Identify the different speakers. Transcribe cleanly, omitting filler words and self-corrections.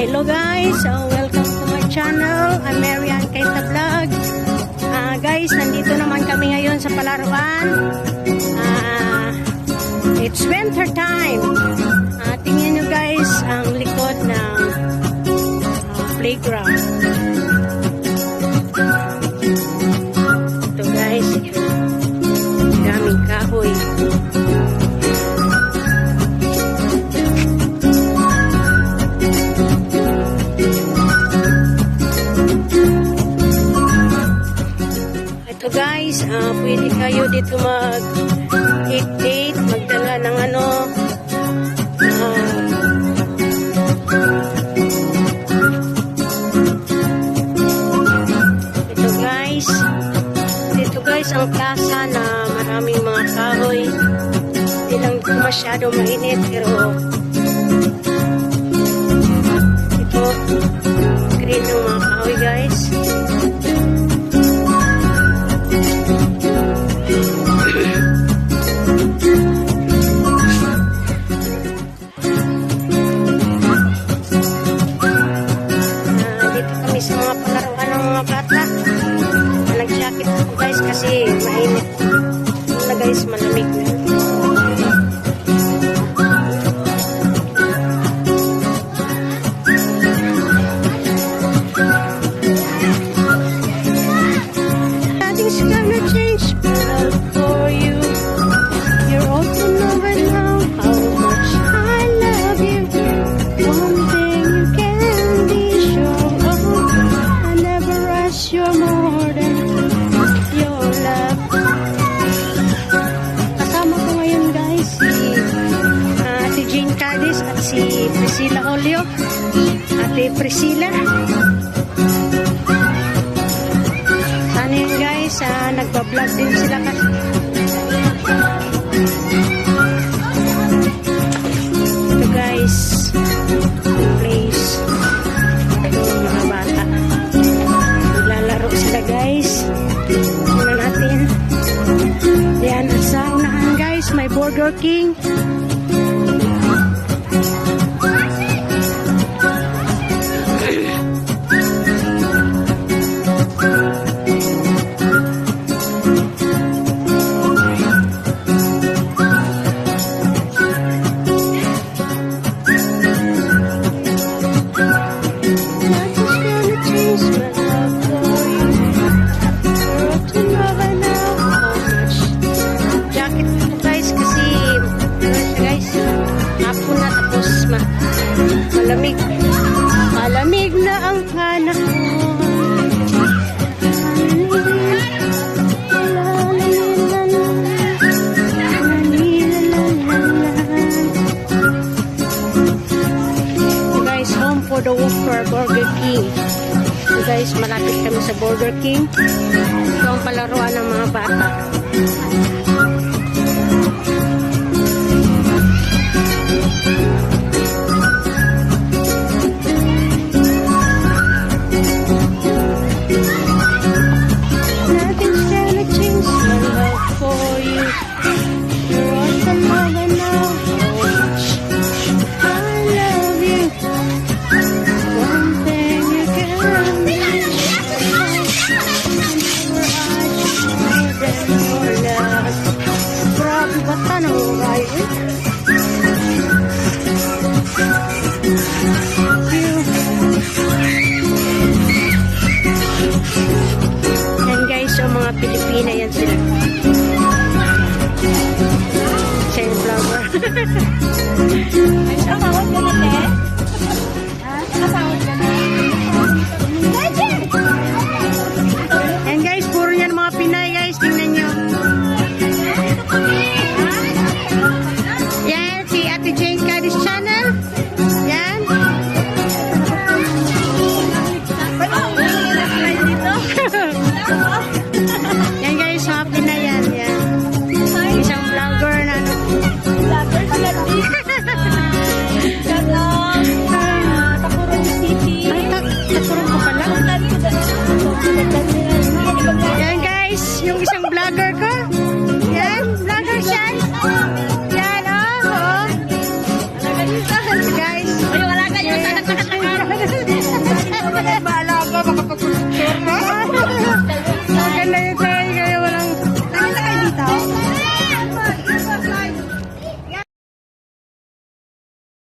Speaker 1: Hello guys, welcome to my channel. I'm Marian Keita Vlog. Guys, nandito naman kami ngayon sa Palaruan. It's winter time. Tingnan nyo guys ang likod ng playground. Ito guys, daming kahoy. Ito guys, pwede kayo dito mag-date, magdala ng dito guys ang plaza na maraming mga kahoy. Hindi lang ito masyado mainit, pero ito green ng mga kahoy guys. Sa mga palaruan ng mga bata, nag-jacket ako guys kasi mainit na guys, malamig na. Nothing's gonna change for you. You're all to know right now how much I love you. One thing you can be sure of, you're more than your love. Kasama ko ngayon guys si Ate Jane Cadiz at si Priscilla Olio. Ate Priscilla, sana yun guys, nagbablog din sila kasi. Ito guys, place mga bata sila guys. Tingnan natin. Yan, at sa unahan guys, may Burger King. Malamig na ang panahon. Guys, home for the walker, Burger King. So guys, malapit kami sa Burger King. Ito ang palaruan ng mga bata. Yan guys, yung mga Pilipina yan sila. Siya yung vlogger.
Speaker 2: Ay, nakasahod ka na, te? Ha? Nakasahod ka na?
Speaker 1: Yan guys, puro yan mga Pinay guys. Tingnan nyo. Yan, si Ate Jane Cadiz channel. Yan. Yan guys, mga Pinay yan. Yan. Isang vlogger na
Speaker 2: Vlogger ka na. Takurong City.
Speaker 1: Ay, takurong ko pala. Yan guys, yung isang vlogger ko.